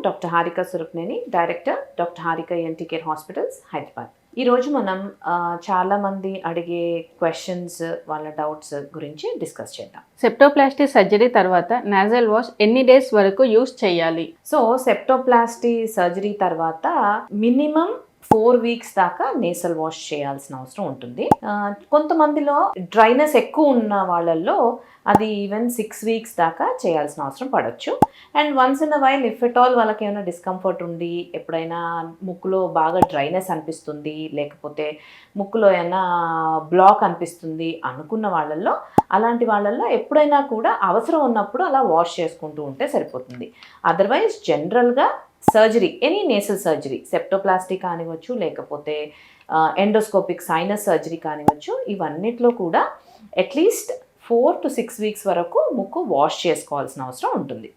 Doctor Harika Surapneni, director doctor Harika ENT care hospitals, Hyderabad. ఈరోజు మనం చాలామంది అడిగే క్వశ్చన్స్, వాళ్ళ డౌట్స్ గురించి డిస్కస్ చేద్దాం. సెప్టోప్లాస్టీ సర్జరీ తర్వాత నాజల్ వాష్ ఎన్ని డేస్ వరకు యూస్ చేయాలి? సో సెప్టోప్లాస్టీ సర్జరీ తర్వాత మినిమం 4 వీక్స్ దాకా నేసల్ వాష్ చేయాల్సిన అవసరం ఉంటుంది. కొంతమందిలో డ్రైనెస్ ఎక్కువ ఉన్న వాళ్ళల్లో అది ఈవెన్ 6 వీక్స్ దాకా చేయాల్సిన అవసరం పడవచ్చు. And once in a while if at all వాళ్ళకి ఏమైనా డిస్కంఫర్ట్ ఉండి, ఎప్పుడైనా ముక్కులో బాగా డ్రైనెస్ అనిపిస్తుంది, లేకపోతే ముక్కులో ఏమైనా బ్లాక్ అనిపిస్తుంది అనుకున్న వాళ్ళల్లో, అలాంటి వాళ్ళల్లో ఎప్పుడైనా కూడా అవసరం ఉన్నప్పుడు అలా వాష్ చేసుకుంటూ ఉంటే సరిపోతుంది. అదర్వైజ్ జనరల్గా surgery, any nasal surgery, septoplasty కానివ్వచ్చు, లేకపోతే ఎండోస్కోపిక్ సైనస్ సర్జరీ కానివ్వచ్చు, ఇవన్నిట్లో కూడా అట్లీస్ట్ 4 to 6 వీక్స్ వరకు ముక్కు వాష్ చేసుకోవాల్సిన అవసరం ఉంటుంది.